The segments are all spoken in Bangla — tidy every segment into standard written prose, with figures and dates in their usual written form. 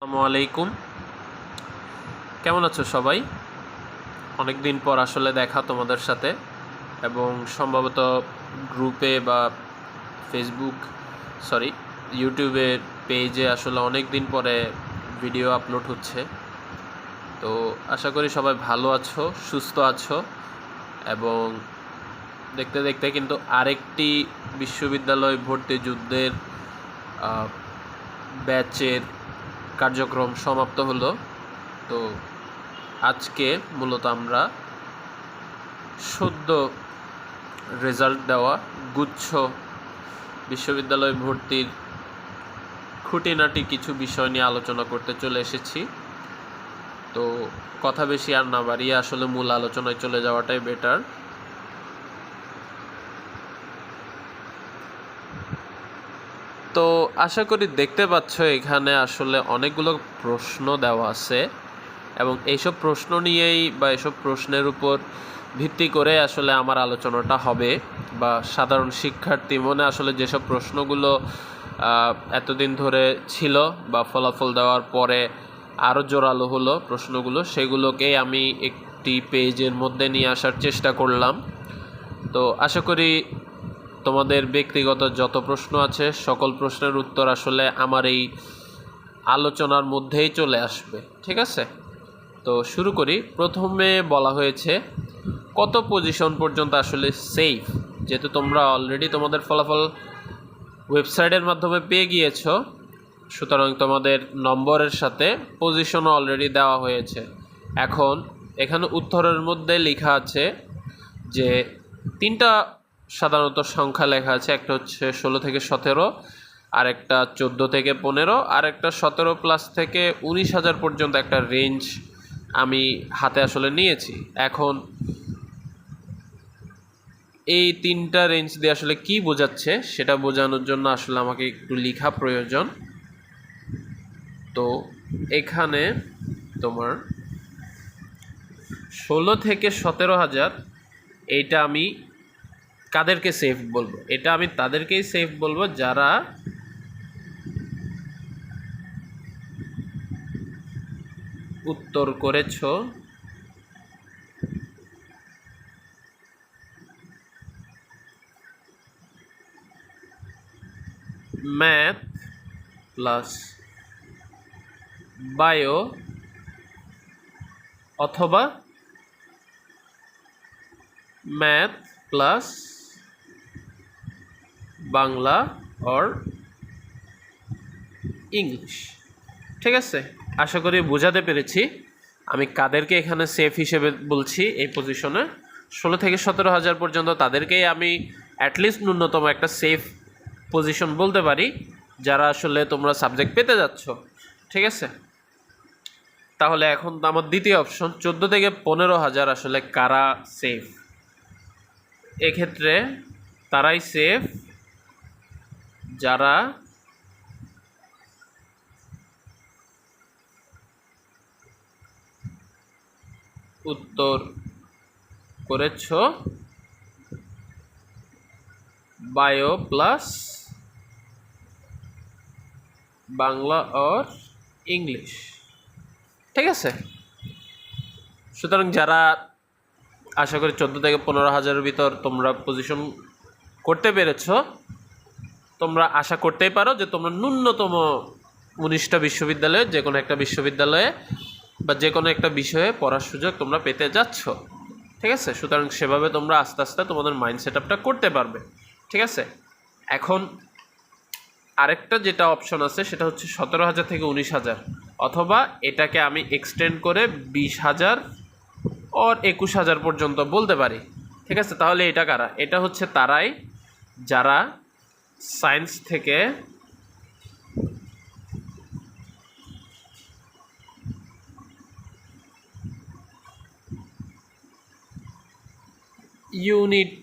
আসসালামু আলাইকুম। কেমন আছো সবাই? অনেক দিন পর আসলে দেখা তোমাদের সাথে, এবং সম্ভবত গ্রুপে বা ফেসবুক ইউটিউবের পেজে আসলে অনেক দিন পরে ভিডিও আপলোড হচ্ছে। তো আশা করি সবাই ভালো আছো, সুস্থ আছো, এবং দেখতে দেখতে কিন্তু আরেকটি বিশ্ববিদ্যালয় ভর্তি যুদ্ধের ব্যাচের কার্যক্রম সমাপ্ত হলো। তো আজকে মূলত আমরা সদ্য রেজাল্ট দেওয়া গুচ্ছ বিশ্ববিদ্যালয় ভর্তির খুঁটিনাটি কিছু বিষয় নিয়ে আলোচনা করতে চলে এসেছি। তো কথা বেশি আর না বাড়িয়ে আসলে মূল আলোচনায় চলে যাওয়াটাই বেটার। তো আশা করি দেখতে পাচ্ছ এখানে আসলে অনেকগুলো প্রশ্ন দেওয়া আছে, এবং এইসব প্রশ্ন নিয়েই বা এসব প্রশ্নের উপর ভিত্তি করে আসলে আমার আলোচনাটা হবে, বা সাধারণ শিক্ষার্থী মনে আসলে যেসব প্রশ্নগুলো এতদিন ধরে ছিল বা ফলাফল দেওয়ার পরে আরও জোরালো হলো প্রশ্নগুলো, সেগুলোকেই আমি একটি পেজের মধ্যে নিয়ে আসার চেষ্টা করলাম। তো আশা করি তোমাদের ব্যক্তিগত যত প্রশ্ন আছে সকল প্রশ্নের উত্তর আসলে আমার এই আলোচনার মধ্যেই চলে আসবে, ঠিক আছে? তো শুরু করি। প্রথমে বলা হয়েছে কত পজিশন পর্যন্ত আসলে সেফ। যেহেতু তোমরা অলরেডি তোমাদের ফলাফল ওয়েবসাইটের মাধ্যমে পেয়ে গিয়েছো, সুতরাং তোমাদের নম্বরের সাথে পজিশনও অলরেডি দেওয়া হয়েছে। এখন এখানে উত্তরের মধ্যে লেখা আছে যে তিনটা সাধারণত সংখ্যা লেখা আছে। একটা হচ্ছে 16 থেকে 17, আর একটা 14 থেকে 15, আর একটা 17 প্লাস থেকে 19,000 পর্যন্ত একটা রেঞ্জ আমি হাতে আসলে নিয়েছি। এখন এই তিনটা রেঞ্জ দিয়ে আসলে কি বোঝাচ্ছে সেটা বোঝানোর জন্য আসলে আমাকে একটু লেখা প্রয়োজন। তো এখানে তোমার 16 থেকে 17,000, এইটা আমি কাদেরকে সেফ বলবো? এটা আমি তাদেরকেই সেফ বলবো যারা উত্তর করেছো ম্যাথ প্লাস বায়ো অথবা math plus Bangla or English. ঠিক আছে, আশা করি বোঝাতে পেরেছি আমি কাদেরকে এখানে সেফ হিসেবে বলছি। এই পজিশনে 16 থেকে 17,000 পর্যন্ত তাদেরকেই আমি অ্যাটলিস্ট ন্যূনতম একটা সেফ পজিশন বলতে পারি, যারা আসলে তোমরা সাবজেক্ট পেতে যাচ্ছ। ঠিক আছে, তাহলে এখন আমার দ্বিতীয় অপশন 14 থেকে 15,000 আসলে কারা সেফ। এক্ষেত্রে তারাই সেফ যারা উত্তর করেছ bio plus Bangla or English. ঠিক আছে, সুতরাং যারা আশা করি 14 থেকে 15,000-এর ভিতর তোমরা পজিশন করতে পেরেছ, তোমরা আশা করতেই পারো যে তোমরা ন্যূনতম 19টা বিশ্ববিদ্যালয়ে যে কোনো একটা বিশ্ববিদ্যালয়ে বা যে কোনো একটা বিষয়ে পড়ার সুযোগ তোমরা পেতে যাচ্ছ। ঠিক আছে, সুতরাং সেভাবে তোমরা আস্তে আস্তে তোমাদের মাইন্ড সেট আপটা করতে পারবে। ঠিক আছে, এখন আরেকটা যেটা অপশন আছে সেটা হচ্ছে 17,000 থেকে 19,000, অথবা এটাকে আমি এক্সটেন্ড করে 20,000 আর 21,000 পর্যন্ত বলতে পারি। ঠিক আছে, তাহলে এটা কারা? এটা হচ্ছে তারাই যারা সায়েন্স থেকে ইউনিট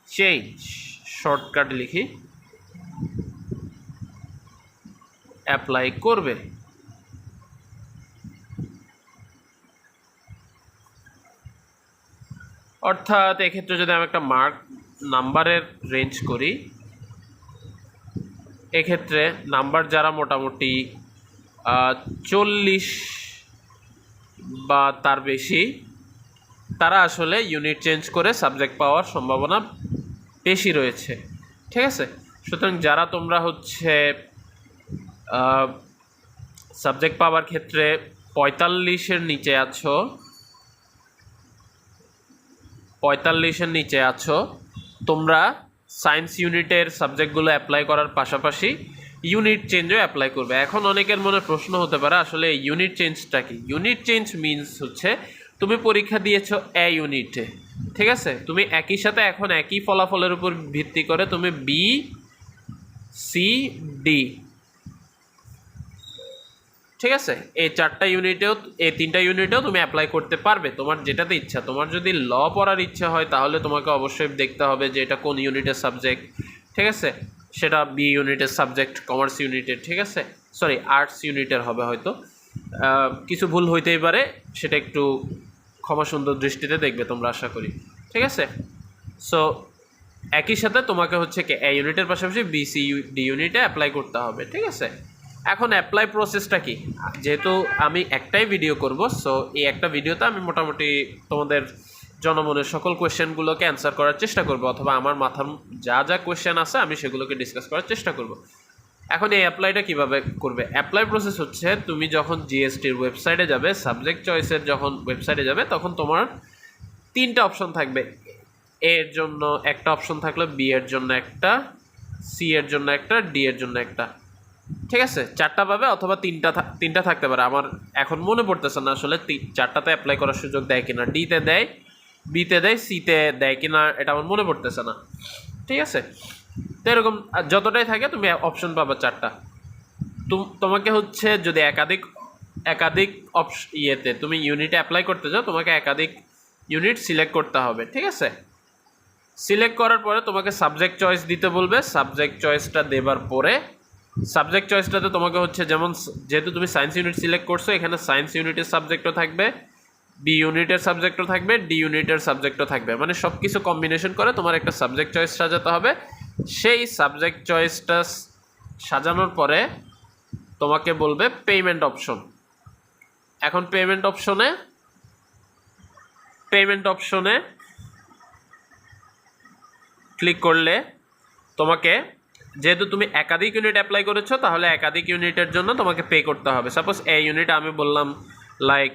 চেঞ্জ, শর্টকাট লিখি, অ্যাপ্লাই করবে। অর্থাৎ এক্ষেত্রে যদি আমি একটা নাম্বারের রেঞ্জ করি, এক্ষেত্রে নাম্বার যারা মোটামুটি 40 বা তার বেশি তারা আসলে ইউনিট চেঞ্জ করে সাবজেক্ট পাওয়ার সম্ভাবনা বেশি রয়েছে। ঠিক আছে, সুতরাং যারা তোমরা হচ্ছে সাবজেক্ট পাওয়ার ক্ষেত্রে 45-এর নিচে আছো, 45-এর নিচে আছো, তোমরা সায়েন্স ইউনিটের সাবজেক্টগুলো অ্যাপ্লাই করার পাশাপাশি ইউনিট চেঞ্জও অ্যাপ্লাই করবে। এখন অনেকের মনে প্রশ্ন হতে পারে আসলে ইউনিট চেঞ্জটা কি? ইউনিট চেঞ্জ মিনস হচ্ছে তুমি পরীক্ষা দিয়েছো এ ইউনিটে, ঠিক আছে, তুমি একই সাথে এখন একই ফলাফলের উপর ভিত্তি করে তুমি বি, সি, ডি, ঠিক আছে, এই 4টা ইউনিটেও, এই 3টা ইউনিটেও তুমি অ্যাপ্লাই করতে পারবে তোমার যেটাতে ইচ্ছা। তোমার যদি ল পড়ার ইচ্ছা হয় তাহলে তোমাকে অবশ্যই দেখতে হবে যে এটা কোন ইউনিটের সাবজেক্ট, ঠিক আছে, সেটা বি ইউনিটের সাবজেক্ট, কমার্স ইউনিটের, ঠিক আছে, সরি আর্টস ইউনিটের হবে হয়তো, কিছু ভুল হইতেই পারে, সেটা একটু ক্ষমা সুন্দর দৃষ্টিতে দেখবে তোমরা, আশা করি। ঠিক আছে, সো একই সাথে তোমাকে হচ্ছে কি এ ইউনিটের পাশাপাশি বি, সি, ডি ইউনিটে অ্যাপ্লাই করতে হবে। ঠিক আছে, এখন অ্যাপ্লাই প্রসেসটা কি? যেহেতু আমি একটাই ভিডিও করব, সো এই একটা ভিডিওতে আমি মোটামুটি তোমাদের জনমনের সকল কোয়েশ্চেনগুলোকে অ্যান্সার করার চেষ্টা করব, অথবা আমার মাথার যা যা কোয়েশ্চেন আছে আমি সেগুলোকে ডিসকাস করার চেষ্টা করব। এখন এই অ্যাপ্লাইটা কিভাবে করবে? অ্যাপ্লাই প্রসেস হচ্ছে তুমি যখন জিএসটির ওয়েবসাইটে যাবে, সাবজেক্ট চয়েসের যখন ওয়েবসাইটে যাবে, তখন তোমার 3টা অপশন থাকবে। এর জন্য একটা অপশন থাকলো, বি এর জন্য একটা, সি এর জন্য একটা, ডি এর জন্য একটা, ঠিক আছে, 4টা পাবে, অথবা 3টা থাকতে পারে। আমার এখন মনে পড়তেছে না আসলে 4টাতে অ্যাপ্লাই করার সুযোগ দেয় কিনা, ডিতে দেয়, বিতে দেয়, সিতে দেয় কিনা, এটা আমার মনে পড়তেছে না। ঠিক আছে, তো এরকম যতটাই থাকে তুমি অপশন পাবে 4টা। তোমাকে হচ্ছে যদি একাধিক ইয়েতে তুমি ইউনিটে অ্যাপ্লাই করতে চাও, তোমাকে একাধিক ইউনিট সিলেক্ট করতে হবে। ঠিক আছে, সিলেক্ট করার পরে তোমাকে সাবজেক্ট চয়েস দিতে বলবে। সাবজেক্ট চয়েসটা দেবার পরে সাবজেক্ট চয়েসটাতে তোমাকে হচ্ছে, যেমন যেহেতু তুমি সায়েন্স ইউনিট সিলেক্ট করছো, এখানে সায়েন্স ইউনিটের সাবজেক্টও থাকবে, বি ইউনিটের সাবজেক্টও থাকবে, ডি ইউনিটের সাবজেক্টও থাকবে, মানে সব কিছু কম্বিনেশন করে তোমার একটা সাবজেক্ট চয়েস সাজাতে হবে। সেই সাবজেক্ট চয়েসটা সাজানোর পরে তোমাকে বলবে পেমেন্ট অপশন। এখন পেমেন্ট অপশনে ক্লিক করলে তোমাকে, যেহেতু তুমি একাধিক ইউনিট অ্যাপ্লাই করেছো, তাহলে একাধিক ইউনিটের জন্য তোমাকে পে করতে হবে। সাপোজ এ ইউনিট আমি বললাম, লাইক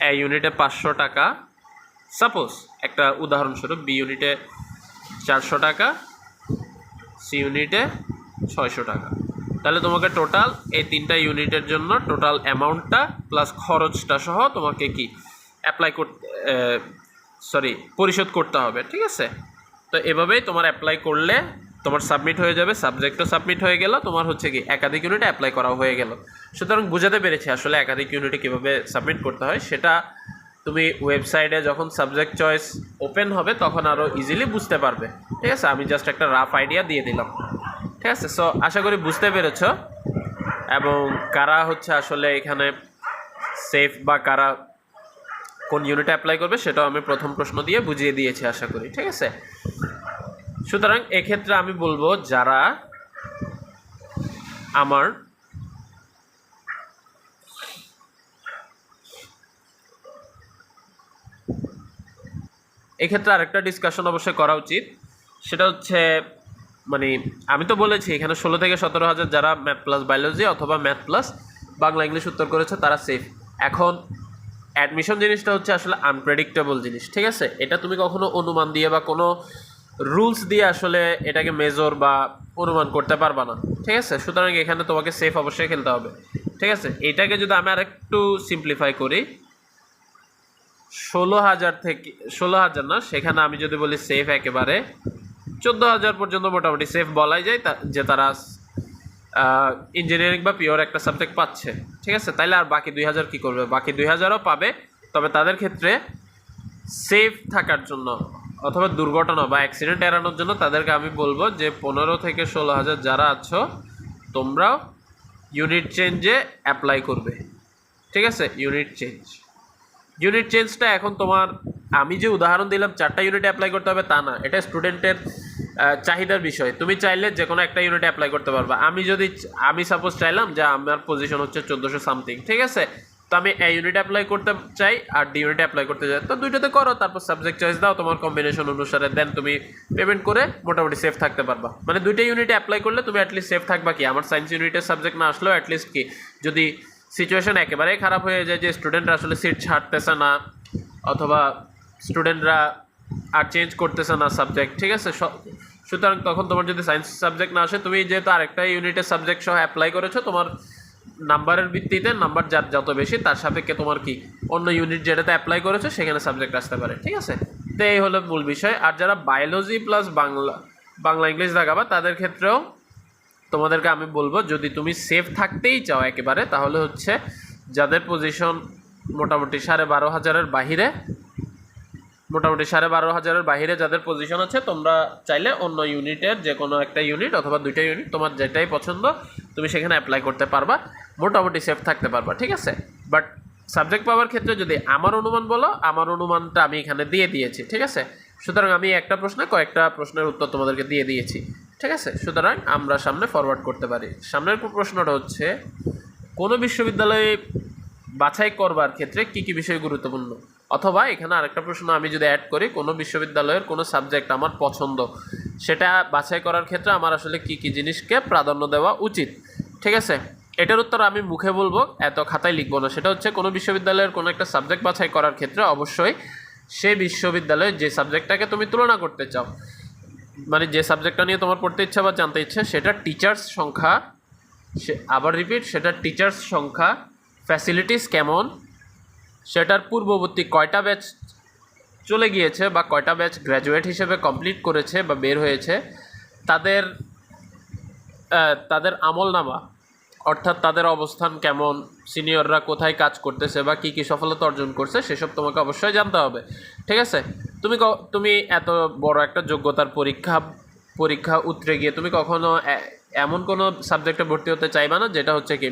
এ ইউনিটে 500 টাকা, সাপোজ একটা উদাহরণস্বরূপ, বি ইউনিটে 400 টাকা, সি ইউনিটে 600 টাকা। তাহলে তোমাকে টোটাল এই 3টা ইউনিটের জন্য টোটাল অ্যামাউন্টটা প্লাস খরচটা সহ তোমাকে কি পরিশোধ করতে হবে। ঠিক আছে, তো এভাবেই তোমার অ্যাপ্লাই করলে তোমার সাবমিট হয়ে যাবে, সাবজেক্টও সাবমিট হয়ে গেল, তোমার হচ্ছে কি একাধিক ইউনিটে অ্যাপ্লাই করা হয়ে গেল। সুতরাং বুঝাতে পেরেছি আসলে একাধিক ইউনিটে কীভাবে সাবমিট করতে হয়, সেটা তুমি ওয়েবসাইটে যখন সাবজেক্ট চয়েস ওপেন হবে তখন আরও ইজিলি বুঝতে পারবে। ঠিক আছে, আমি জাস্ট একটা রাফ আইডিয়া দিয়ে দিলাম। ঠিক আছে, সো আশা করি বুঝতে পেরেছ, এবং কারা হচ্ছে আসলে এখানে সেফ বা কারা কোন ইউনিটে অ্যাপ্লাই করবে সেটাও আমি প্রথম প্রশ্ন দিয়ে বুঝিয়ে দিয়েছি আশা করি। ঠিক আছে, সুতরাং এক্ষেত্রে আমি বলবো যারা আমার এক্ষেত্রে আরেকটা ডিসকাশন অবশ্যই করা উচিত, সেটা হচ্ছে মানে আমি তো বলেছি এখানে 16 থেকে 17,000 যারা ম্যাথ প্লাস বায়োলজি অথবা ম্যাথ প্লাস বাংলা ইংলিশ উত্তর করেছে তারা সেফ। এখন অ্যাডমিশন জিনিসটা হচ্ছে আসলে আনপ্রেডিক্টেবল জিনিস। ঠিক আছে, এটা তুমি কখনো অনুমান দিয়ে বা কোনো রুলস দিয়ে আসলে এটাকে মেজর বা অনুমান করতে পারবা না। ঠিক আছে, সুতরাং এখানে তোমাকে সেফ অবশ্যই খেলতে হবে। ঠিক আছে, এটাকে যদি আমি আরেকটু সিম্পলিফাই করি, 16,000 থেকে 16,000 না, সেখানে আমি যদি বলি সেফ একেবারে 14,000 পর্যন্ত মোটামুটি সেফ বলাই যায়, যে তারা ইঞ্জিনিয়ারিং বা পিওর একটা সাবজেক্ট পাচ্ছে। ঠিক আছে, তাইলে আর বাকি 2,000 কী করবে? বাকি 2,000ও পাবে, তবে তাদের ক্ষেত্রে সেফ থাকার জন্য অথবা দুর্ঘটনা বা অ্যাক্সিডেন্ট এড়ানোর জন্য তাদেরকে আমি বলবো যে 15 থেকে 16,000 যারা আছো তোমরাও ইউনিট চেঞ্জে অ্যাপ্লাই করবে। ঠিক আছে, ইউনিট চেঞ্জটা এখন তোমার, আমি যে উদাহরণ দিলাম 4টা ইউনিটে অ্যাপ্লাই করতে হবে তা না, এটা স্টুডেন্টের চাহিদার বিষয়। তুমি চাইলে যে কোনো একটা ইউনিটে অ্যাপ্লাই করতে পারবা। আমি সাপোজ চাইলাম যে আমার পজিশন হচ্ছে 1400 সামথিং, ঠিক আছে, তো আমি এ ইউনিট অ্যাপ্লাই করতে চাই আর ডি ইউনিটে অ্যাপ্লাই করতে চাই, তো দুইটাতে করো, তারপর সাবজেক্ট চয়েস দাও তোমার কম্বিনেশন অনুসারে, দেন তুমি পেমেন্ট করে মোটামুটি সেফ থাকতে পারবা। মানে দুইটা ইউনিটে অ্যাপ্লাই করলে তুমি অ্যাটলিস্ট সেফ থাকবা কি, আমার সায়েন্স ইউনিটের সাবজেক্ট না আসলেও অ্যাটলিস্ট কি, যদি সিচুয়েশন একেবারেই খারাপ হয়ে যায় যে স্টুডেন্টরা আসলে সিট ছাড়তেছে না অথবা স্টুডেন্টরা আর চেঞ্জ করতেছে না সাবজেক্ট, ঠিক আছে, সুতরাং তখন তোমার যদি সায়েন্স সাবজেক্ট না আসে, তুমি যেহেতু আরেকটা ইউনিটের সাবজেক্ট সহ অ্যাপ্লাই করেছো, তোমার নাম্বারের ভিত্তিতে, নাম্বার যার যত বেশি তার সাপেক্ষে তোমার কি অন্য ইউনিট যেটাতে অ্যাপ্লাই করেছো সেখানে সাবজেক্ট আসতে পারে, ঠিক আছে। তো এই হলো মূল বিষয়। আর যারা বায়োলজি প্লাস বাংলা ইংলিশ দেখাবা তাদের ক্ষেত্রেও তোমাদেরকে আমি বলবো, যদি তুমি সেফ থাকতেই চাও একেবারে, তাহলে হচ্ছে যাদের পজিশন মোটামুটি 12,500-এর বাহিরে, মোটামুটি 12,500-এর বাহিরে যাদের পজিশন আছে, তোমরা চাইলে অন্য ইউনিটের যে কোনো একটা ইউনিট অথবা দুইটা ইউনিট তোমার যেটাই পছন্দ তুমি সেখানে অ্যাপ্লাই করতে পারবা, মোটামুটি সেফ থাকতে পারবা, ঠিক আছে। বাট সাবজেক্ট পাওয়ার ক্ষেত্রে যদি আমার অনুমান বলো, আমার অনুমানটা আমি এখানে দিয়ে দিয়েছি, ঠিক আছে। সুতরাং আমি একটা প্রশ্নে কয়েকটা প্রশ্নের উত্তর তোমাদেরকে দিয়ে দিয়েছি, ঠিক আছে। সুতরাং আমরা সামনে ফরওয়ার্ড করতে পারি। সামনের প্রশ্নটা হচ্ছে, কোনো বিশ্ববিদ্যালয়ে বাছাই করবার ক্ষেত্রে কী কী বিষয় গুরুত্বপূর্ণ, অথবা এখানে আরেকটা প্রশ্ন আমি যদি অ্যাড করি, কোনো বিশ্ববিদ্যালয়ের কোনো সাবজেক্ট আমার পছন্দ, সেটা বাছাই করার ক্ষেত্রে আমার আসলে কী কী জিনিসকে প্রাধান্য দেওয়া উচিত, ঠিক আছে। এটার উত্তর আমি মুখে বলবো, এত খাতায় লিখবো না। সেটা হচ্ছে, কোনো বিশ্ববিদ্যালয়ের কোনো একটা সাবজেক্ট বাছাই করার ক্ষেত্রে অবশ্যই সেই বিশ্ববিদ্যালয়ের যে সাবজেক্টটাকে তুমি তুলনা করতে চাও, মানে যে সাবজেক্টটা নিয়ে তোমার পড়তে ইচ্ছা বা জানতে ইচ্ছে, সেটা টিচার্স সংখ্যা, আবার রিপিট, সেটা টিচার্স সংখ্যা, ফ্যাসিলিটিস কেমন, সেটার পূর্ববর্তী কয়টা ব্যাচ চলে গিয়েছে বা কয়টা ব্যাচ গ্র্যাজুয়েট হিসেবে কমপ্লিট করেছে বা বের হয়েছে, তাদের তাদের আমলনামা, অর্থাৎ তাদের অবস্থান কেমন, সিনিয়ররা কোথায় কাজ করতেছে বা কী কী সফলতা অর্জন করছে, সেসব তোমাকে অবশ্যই জানতে হবে, ঠিক আছে। তুমি এত বড় একটা যোগ্যতার পরীক্ষা উতরে গিয়ে তুমি কখনো এমন কোনো সাবজেক্টে ভর্তি হতে চাইবা না যেটা হচ্ছে কি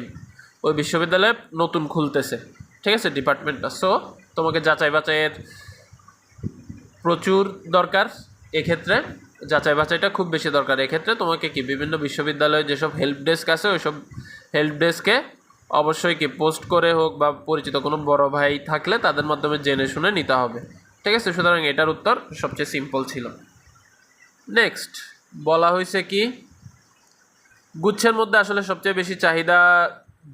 ওই বিশ্ববিদ্যালয়ে নতুন খুলতেছে, ঠিক আছে, ডিপার্টমেন্টটা। সো তোমাকে যাচাই বাছাইয়ের প্রচুর দরকার, এক্ষেত্রে যাচাই বাছাইটা খুব বেশি দরকার। এক্ষেত্রে তোমাকে কি বিভিন্ন বিশ্ববিদ্যালয়ে যেসব হেল্প ডেস্ক আছে, ওইসব হেল্প ডেস্কে অবশ্যই কি পোস্ট করে হোক বা পরিচিত কোনো বড় ভাই থাকলে তাদের মাধ্যমে জেনে শুনে নিতে হবে, ঠিক আছে। সুতরাং এটার উত্তর সবচেয়ে সিম্পল ছিল। নেক্সট বলা হয়েছে কি, গুচ্ছের মধ্যে আসলে সবচেয়ে বেশি চাহিদা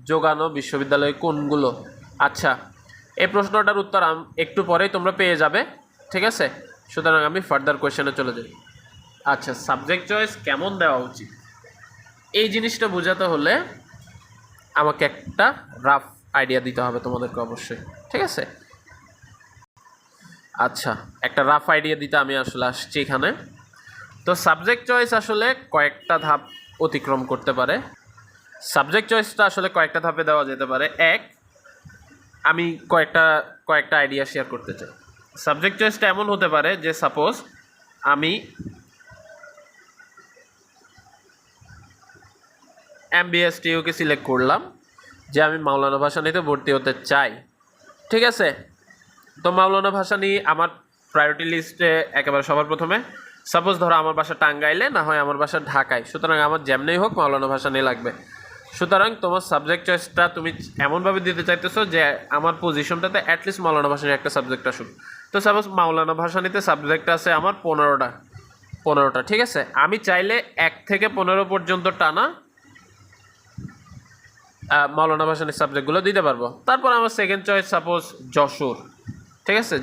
যোগানো বিশ্ববিদ্যালয় কোনগুলো। আচ্ছা, এই প্রশ্নটার উত্তর একটু পরেই তোমরা পেয়ে যাবে, ঠিক আছে। সুতরাং আমি ফার্দার কোয়েশ্চেনে চলে যাই। আচ্ছা, সাবজেক্ট চয়েস কেমন দেওয়া উচিত, এই জিনিসটা বোঝাতে হলে আমাকে একটা রাফ আইডিয়া দিতে হবে তোমাদেরকে অবশ্যই, ঠিক আছে। আচ্ছা, একটা রাফ আইডিয়া দিতে আমি আসলে আসছি এখানে। তো সাবজেক্ট চয়েস আসলে কয়েকটা ধাপ অতিক্রম করতে পারে। সাবজেক্ট চয়েসটা আসলে কয়েকটা ধাপে দেওয়া যেতে পারে। আমি কয়েকটা আইডিয়া শেয়ার করতে চাই। সাবজেক্ট চয়েসটা এমন হতে পারে যে, সাপোজ আমি MBSTUকে সিলেক্ট করলাম যে আমি মাওলানা ভাসানীতে ভর্তি হতে চাই, ঠিক আছে। তো মাওলানা ভাসানী আমার প্রায়োরিটি লিস্টে একেবারে সবার প্রথমে। সাপোজ ধরো আমার বাসা টাঙ্গাইলে, না হয় আমার বাসা ঢাকায়, সুতরাং আমার যেমনই হোক মাওলানা ভাসানী লাগবে। সুতরাং তোমার সাবজেক্ট চয়েসটা তুমি এমনভাবে দিতে চাইতেছো যে আমার পজিশনটাতে অ্যাটলিস্ট মাওলানা ভাসানীর একটা সাবজেক্ট আসুক। তো সাপোজ মাওলানা ভাসানীতে সাবজেক্ট আছে আমার 15টা, ঠিক আছে। আমি চাইলে 1 থেকে 15 পর্যন্ত টানা মাওলানা ভাসানীর সাবজেক্টগুলো দিতে পারবো। তারপর আমার সেকেন্ড চয়েস সাপোজ যশোর, ঠিক আছে,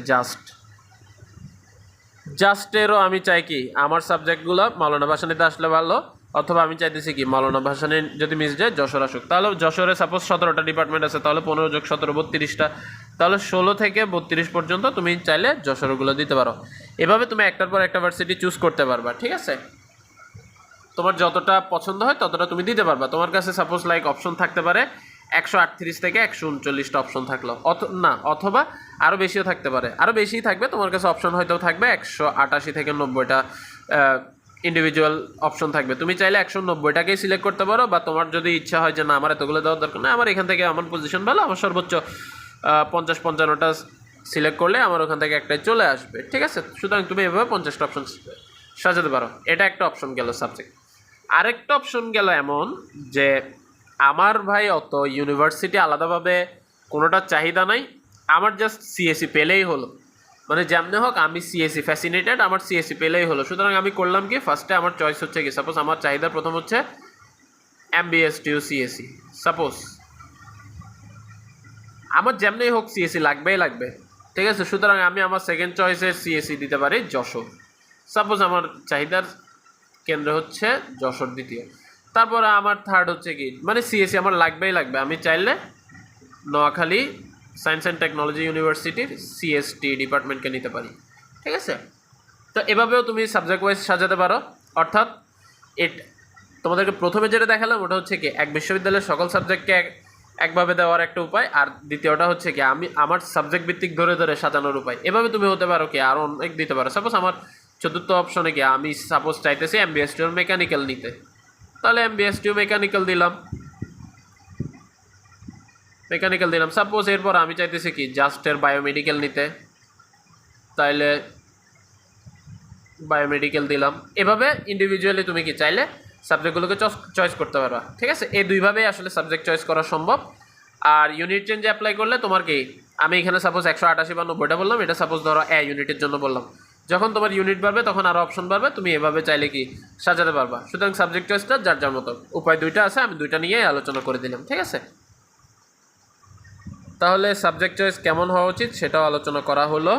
জাস্টেরও আমি চাই কি আমার সাবজেক্টগুলো মাওলানা ভাসানীতে আসলে ভালো, অথবা আমি চাইতেছি কি মাওলানা ভাসানী যদি মিস যায় যশোর আসুক। তাহলে যশোরে সাপোজ 17টা ডিপার্টমেন্ট আছে, তাহলে 15 যোগ 17 32টা, তাহলে 16 থেকে 32 পর্যন্ত তুমি চাইলে যশোরগুলো দিতে পারো। এভাবে তুমি একটার পর একটা ভার্সিটি চুজ করতে পারবা, ঠিক আছে। তোমার যতটা পছন্দ হয় ততটা তুমি দিতে পারবা। তোমার কাছে সাপোজ লাইক অপশন থাকতে পারে 138 থেকে 139টা অপশন থাকলো, অথবা আরও বেশিও থাকতে পারে, আরও বেশিই থাকবে। তোমার কাছে অপশন হয়তো থাকবে 188 থেকে 90টা ইন্ডিভিজুয়াল অপশন থাকবে। তুমি চাইলে 190টাকেই সিলেক্ট করতে পারো, বা তোমার যদি ইচ্ছা হয় যে না আমার এতগুলো দেওয়ার দরকার না, আমার এখান থেকে আমার পজিশন ভালো, আমার সর্বোচ্চ 50-55টা সিলেক্ট করলে আমার ওখান থেকে একটাই চলে আসবে, ঠিক আছে। সুতরাং তুমি এভাবে 50টা অপশন সাজাতে পারো, এটা একটা অপশন গেল সাবজেক্ট। আরেকটা অপশন গেল এমন যে আমার ভাই অত ইউনিভার্সিটি আলাদাভাবে কোনোটার চাহিদা নাই, আমার জাস্ট সিএসসি পেলেই হলো, মানে যেমনি হোক আমি সিএসসি ফ্যাসিনেটেড, আমার সিএসসি পেলেই হলো। সুতরাং আমি করলাম কি, ফার্স্টে আমার চয়েস হচ্ছে কি, সাপোজ আমার চাহিদা প্রথম হচ্ছে এমবিএসটিউ সিএসসি, সাপোজ আমার যেমনি হোক সিএসসি লাগবেই লাগবে, ঠিক আছে। সুতরাং আমি আমার সেকেন্ড চয়েসে সিএসসি দিতে পারি যশোর, সাপোজ আমার চাহিদার কেন্দ্র হচ্ছে যশোর দ্বিতীয়। তারপরে আমার থার্ড হচ্ছে কি, মানে সিএসসি আমার লাগবেই লাগবে, আমি চাইলে নোয়াখালী সায়েন্স অ্যান্ড টেকনোলজি ইউনিভার্সিটির সিএসটি ডিপার্টমেন্টকে নিতে পারি, ঠিক আছে। তো এভাবেও তুমি সাবজেক্ট ওয়াইজ সাজাতে পারো, অর্থাৎ তোমাদেরকে প্রথমে যেটা দেখালাম ওটা হচ্ছে কি এক বিশ্ববিদ্যালয়ের সকল সাবজেক্টকে একভাবে দেওয়ার একটা উপায়, আর দ্বিতীয়টা হচ্ছে কি আমি আমার সাবজেক্ট ভিত্তিক ধরে ধরে সাজানোর উপায়। এভাবে তুমি হতে পারো কি আরও অনেক দিতে পারো। সাপোজ আমার চতুর্থ অপশনে কি আমি সাপোজ চাইতেছি এমবিএসটিউ মেকানিক্যাল নিতে, তাহলে এমবিএসটিউ মেকানিক্যাল দিলাম, সাপোজ এরপর আমি চাইতেছি কি জাস্টের বায়োমেডিক্যাল নিতে, তাইলে বায়োমেডিক্যাল দিলাম। এভাবে ইন্ডিভিজুয়ালি তুমি কি চাইলে সাবজেক্টগুলোকে চয়েস করতে পারবা, ঠিক আছে। এই দুইভাবেই আসলে সাবজেক্ট চয়েস করা সম্ভব। আর ইউনিট চেঞ্জে অ্যাপ্লাই করলে তোমার কি, আমি এখানে সাপোজ 188 বা 90টা বললাম, এটা সাপোজ ধরো ইউনিটের জন্য বললাম, যখন তোমার ইউনিট বাড়বে তখন আরও অপশন বাড়বে, তুমি এভাবে চাইলে কি সাজাতে পারবা। সুতরাং সাবজেক্ট চয়েসটা যার যার মতো, উপায় দুইটা আছে, আমি দুইটা নিয়েই আলোচনা করে দিলাম, ঠিক আছে। তাহলে সাবজেক্ট চয়েস কেমন হওয়া উচিত সেটাও আলোচনা করা হলো।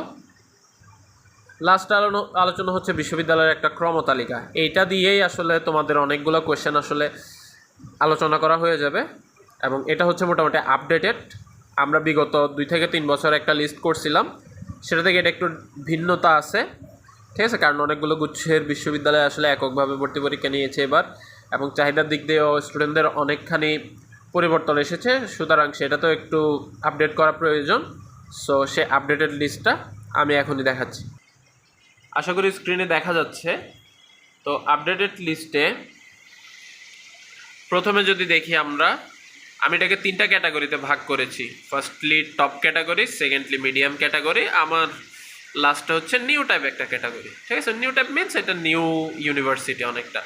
লাস্ট আলোচনা হচ্ছে বিশ্ববিদ্যালয়ের একটা ক্রমতালিকা, এইটা দিয়েই আসলে তোমাদের অনেকগুলো কোয়েশ্চেন আসলে আলোচনা করা হয়ে যাবে, এবং এটা হচ্ছে মোটামুটি আপডেটেড। আমরা বিগত 2 থেকে 3 বছর একটা লিস্ট করছিলাম, সেটা থেকে এটা একটু ভিন্নতা আছে, ঠিক আছে। কারণ অনেকগুলো গুচ্ছের বিশ্ববিদ্যালয় আসলে এককভাবে ভর্তি পরীক্ষা নিয়েছে এবার, এবং চাহিদার দিক দিয়েও স্টুডেন্টদের অনেকখানি পরিবর্তন এসেছে, সুতরাং সেটা তো একটু আপডেট করা প্রয়োজন। সো সে আপডেটেড লিস্টটা আমি এখনই দেখাচ্ছি, আশা করি স্ক্রিনে দেখা যাচ্ছে। তো আপডেটেড লিস্টে প্রথমে যদি দেখি আমি এটাকে 3টা ক্যাটাগরিতে ভাগ করেছি। Firstly top category, secondly medium category, আমার লাস্টে হচ্ছে নিউ টাইপ একটা ক্যাটাগরি, ঠিক আছে। নিউ টাইপ মিনস এটা নিউ ইউনিভার্সিটি অনেকটা,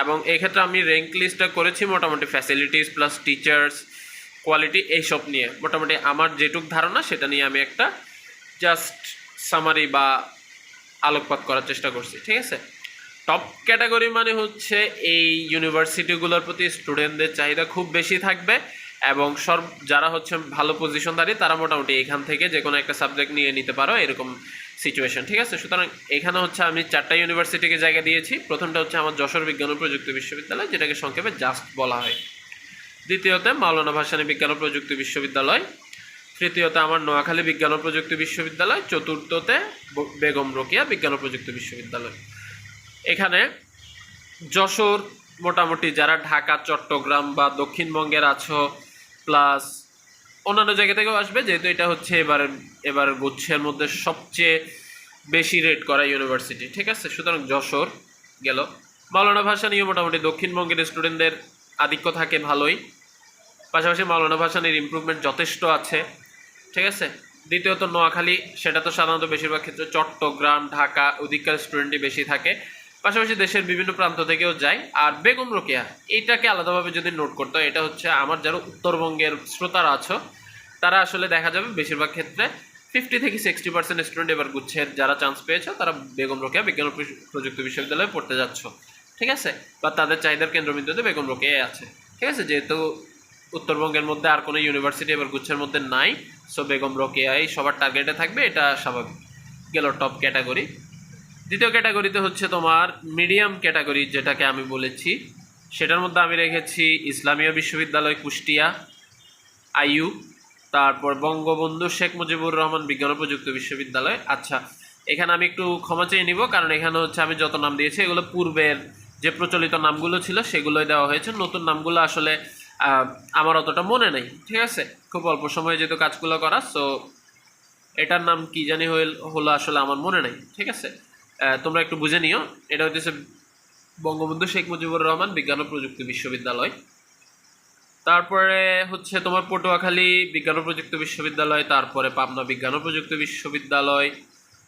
এবং এক্ষেত্রে আমি র্যাঙ্ক লিস্টটা করেছি মোটামুটি ফ্যাসিলিটিস প্লাস টিচার্স কোয়ালিটি এইসব নিয়ে, মোটামুটি আমার যেটুক ধারণা সেটা নিয়ে আমি একটা জাস্ট সামারি বা আলোকপাত করার চেষ্টা করছি, ঠিক আছে। টপ ক্যাটাগরি মানে হচ্ছে এই ইউনিভার্সিটিগুলোর প্রতি স্টুডেন্টদের চাহিদা খুব বেশি থাকবে, এবং যারা হচ্ছে ভালো পজিশনধারী তারা মোটামুটি এখান থেকে যে কোনো একটা সাবজেক্ট নিয়ে নিতে পারো, এরকম সিচুয়েশন, ঠিক আছে। সুতরাং এখানে হচ্ছে আমি 4টা ইউনিভার্সিটিকে জায়গা দিয়েছি। প্রথমটা হচ্ছে আমার যশোর বিজ্ঞান ও প্রযুক্তি বিশ্ববিদ্যালয়, যেটাকে সংক্ষেপে জাস্ট বলা হয়। দ্বিতীয়তে মাওলানা ভাসানী বিজ্ঞান ও প্রযুক্তি বিশ্ববিদ্যালয়, তৃতীয়তে আমার নোয়াখালী বিজ্ঞান ও প্রযুক্তি বিশ্ববিদ্যালয়, চতুর্থতে বেগম রোকেয়া বিজ্ঞান ও প্রযুক্তি বিশ্ববিদ্যালয়। এখানে যশোর মোটামুটি যারা ঢাকা, চট্টগ্রাম বা দক্ষিণবঙ্গের আছো, প্লাস অন্যান্য জায়গা থেকেও আসবে, যেহেতু এটা হচ্ছে এবার গুচ্ছের মধ্যে সবচেয়ে বেশি রেট করা ইউনিভার্সিটি, ঠিক আছে। সুতরাং যশোর গেল। মাওলানা ভাসানীও মোটামুটি দক্ষিণবঙ্গের স্টুডেন্টদের আধিক্য থাকে ভালোই, পাশাপাশি মাওলানা ভাসানীর ইমপ্রুভমেন্ট যথেষ্ট আছে, ঠিক আছে। দ্বিতীয়ত নোয়াখালী, সেটা তো সাধারণত বেশিরভাগ ক্ষেত্রে চট্টগ্রাম, ঢাকা ওদিককার স্টুডেন্টই বেশি থাকে, পাশাপাশি দেশের বিভিন্ন প্রান্ত থেকেও যায়। আর বেগম রোকেয়া, এইটাকে আলাদাভাবে যদি নোট করতে হয়, এটা হচ্ছে আমার যারা উত্তরবঙ্গের শ্রোতারা আছো তারা আসলে দেখা যাবে বেশিরভাগ ক্ষেত্রে 50 থেকে 60% স্টুডেন্ট এবার গুচ্ছের যারা চান্স পেয়েছো তারা বেগম রোকেয়া বিজ্ঞান ও প্রযুক্তি বিশ্ববিদ্যালয়ে পড়তে যাচ্ছ, ঠিক আছে, বা তাদের চাহিদার কেন্দ্রবিন্দুতে বেগম রোকেয়াই আছে, ঠিক আছে। যেহেতু উত্তরবঙ্গের মধ্যে আর কোনো ইউনিভার্সিটি এবার গুচ্ছের মধ্যে নাই, সো বেগম রোকেয়াই সবার টার্গেটে থাকবে, এটা স্বাভাবিক। গেল টপ ক্যাটাগরি। দ্বিতীয় ক্যাটাগরিতে হচ্ছে তোমার মিডিয়াম ক্যাটাগরি, যেটাকে আমি বলেছি, সেটার মধ্যে আমি রেখেছি ইসলামিয়া বিশ্ববিদ্যালয় কুষ্টিয়া, আইইউ, তারপর বঙ্গবন্ধু শেখ মুজিবুর রহমান বিজ্ঞান ও প্রযুক্তি বিশ্ববিদ্যালয়। আচ্ছা, এখানে আমি একটু ক্ষমা চেয়ে নিব, কারণ এখানে হচ্ছে আমি যত নাম দিয়েছি এগুলো পূর্বের যে প্রচলিত নামগুলো ছিল সেগুলোই দেওয়া হয়েছে, নতুন নামগুলো আসলে আমার অতটা মনে নেই, ঠিক আছে। খুব অল্প সময়ে যেহেতু কাজগুলো করা, সো এটার নাম কি জানি হলো আসলে আমার মনে নেই, ঠিক আছে। তোমরা একটু বুঝে নিও, এটা হচ্ছে বঙ্গবন্ধু শেখ মুজিবুর রহমান বিজ্ঞান ও প্রযুক্তি বিশ্ববিদ্যালয়। তারপরে হচ্ছে তোমার পটুয়াখালী বিজ্ঞান ও প্রযুক্তি বিশ্ববিদ্যালয়, তারপরে পাবনা বিজ্ঞান ও প্রযুক্তি বিশ্ববিদ্যালয়,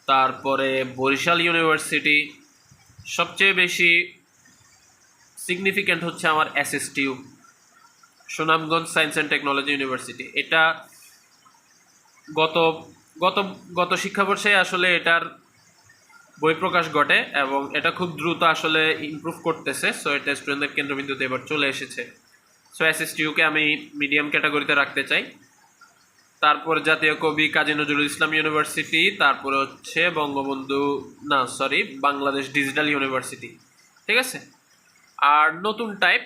তারপরে বরিশাল ইউনিভার্সিটি, সবচেয়ে বেশি সিগনিফিক্যান্ট হচ্ছে আমার SSTU, Sunamganj science and technology university. এটা গত গত গত শিক্ষাবর্ষে আসলে এটার বহিঃপ্রকাশ ঘটে এবং এটা খুব দ্রুত আসলে ইমপ্রুভ করতেছে। সো এটা স্টুডেন্টদের কেন্দ্রবিন্দুতে এবার চলে এসেছে। সো এসএসটিইউকে আমি মিডিয়াম ক্যাটাগরিতে রাখতে চাই। তারপর জাতীয় কবি কাজী নজরুল ইসলাম ইউনিভার্সিটি, তারপরে হচ্ছে বাংলাদেশ ডিজিটাল ইউনিভার্সিটি, ঠিক আছে। আর নতুন টাইপ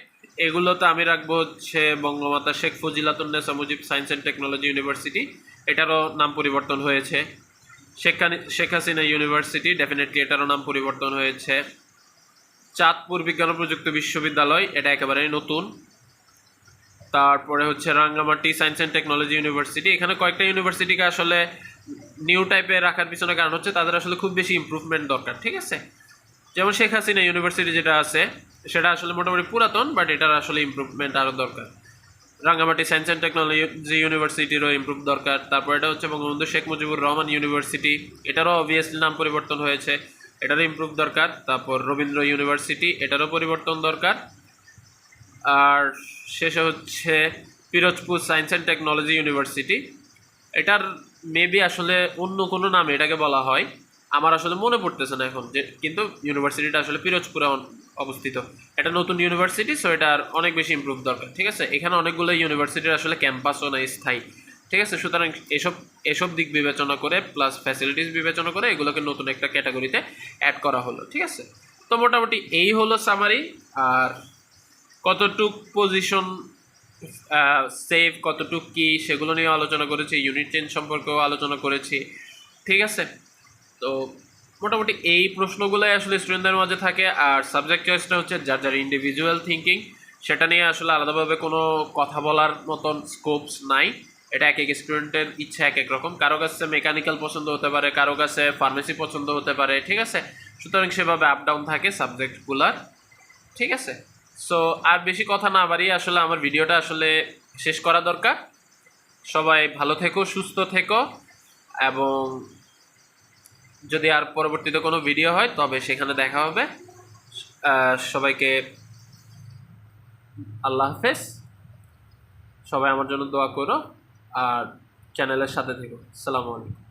এগুলোতে আমি রাখবো হচ্ছে Bangamata Sheikh Fazilatunnesa Mujib science and technology university, এটারও নাম পরিবর্তন হয়েছে। শেখ হাসিনা ইউনিভার্সিটি, ডেফিনেটলি এটারও নাম পরিবর্তন হয়েছে। চাঁদপুর বিজ্ঞান ও প্রযুক্তি বিশ্ববিদ্যালয়, এটা একেবারেই নতুন। তারপরে হচ্ছে Rangamati science and technology university. এখানে কয়েকটা ইউনিভার্সিটিকে আসলে নিউ টাইপে রাখার পিছনে কারণ হচ্ছে তাদের আসলে খুব বেশি ইমপ্রুভমেন্ট দরকার, ঠিক আছে। যেমন শেখ হাসিনা ইউনিভার্সিটি যেটা আছে সেটা আসলে মোটামুটি পুরাতন, বাট এটার আসলে ইমপ্রুভমেন্ট আরও দরকার। রাঙ্গামাটি সায়েন্স অ্যান্ড টেকনোলজি ইউনিভার্সিটিরও ইমপ্রুভ দরকার। তারপর এটা হচ্ছে বঙ্গবন্ধু শেখ মুজিবুর রহমান ইউনিভার্সিটি, এটারও অবভিয়াসলি নাম পরিবর্তন হয়েছে, এটারও ইমপ্রুভ দরকার। তারপর রবীন্দ্র ইউনিভার্সিটি, এটারও পরিবর্তন দরকার। আর শেষে হচ্ছে Pirojpur science and technology university, এটার মেবি আসলে অন্য কোনো নামে এটাকে বলা হয়, আমার আসলে মনে পড়তেছে না এখন যে, কিন্তু ইউনিভার্সিটিটা আসলে পিরোজপুরে অবস্থিত। এটা নতুন ইউনিভার্সিটি, সো এটার অনেক বেশি ইমপ্রুভ দরকার, ঠিক আছে। এখানে অনেকগুলো ইউনিভার্সিটির আসলে ক্যাম্পাসও নাই স্থায়ী, ঠিক আছে। সুতরাং এসব দিক বিবেচনা করে প্লাস ফ্যাসিলিটিস বিবেচনা করে এগুলোকে নতুন একটা ক্যাটাগরিতে অ্যাড করা হলো, ঠিক আছে। তো মোটামুটি এই হলো সামারি। আর কতটুক পজিশন সেভ, কতটুক কি সেগুলো নিয়ে আলোচনা করেছি, ইউনিট চেঞ্জ সম্পর্কেও আলোচনা করেছি, ঠিক আছে। তো মোটামুটি এই প্রশ্নগুলোই আসলে স্টুডেন্টদের মাঝে থাকে। আর সাবজেক্ট চয়েসটা হচ্ছে যার যার ইন্ডিভিজুয়াল থিঙ্কিং, সেটা নিয়ে আসলে আলাদাভাবে কোনো কথা বলার মতন স্কোপস নাই। এটা এক এক স্টুডেন্টের ইচ্ছা এক এক রকম, কারো কাছে মেকানিক্যাল পছন্দ হতে পারে, কারো কাছে ফার্মেসি পছন্দ হতে পারে, ঠিক আছে। সুতরাং সেভাবে আপ ডাউন থাকে সাবজেক্টগুলার, ঠিক আছে। সো আর বেশি কথা না বাড়িয়ে আসলে আমার ভিডিওটা আসলে শেষ করা দরকার। সবাই ভালো থেকো, সুস্থ থেকো, এবং যদি আর পরবর্তীতে কোনো ভিডিও হয় তবে সেখানে দেখা হবে। সবাইকে আল্লাহ হাফেজ। সবাই আমার জন্য দোয়া করো আর চ্যানেলের সাথে থেকো। আসসালামু আলাইকুম।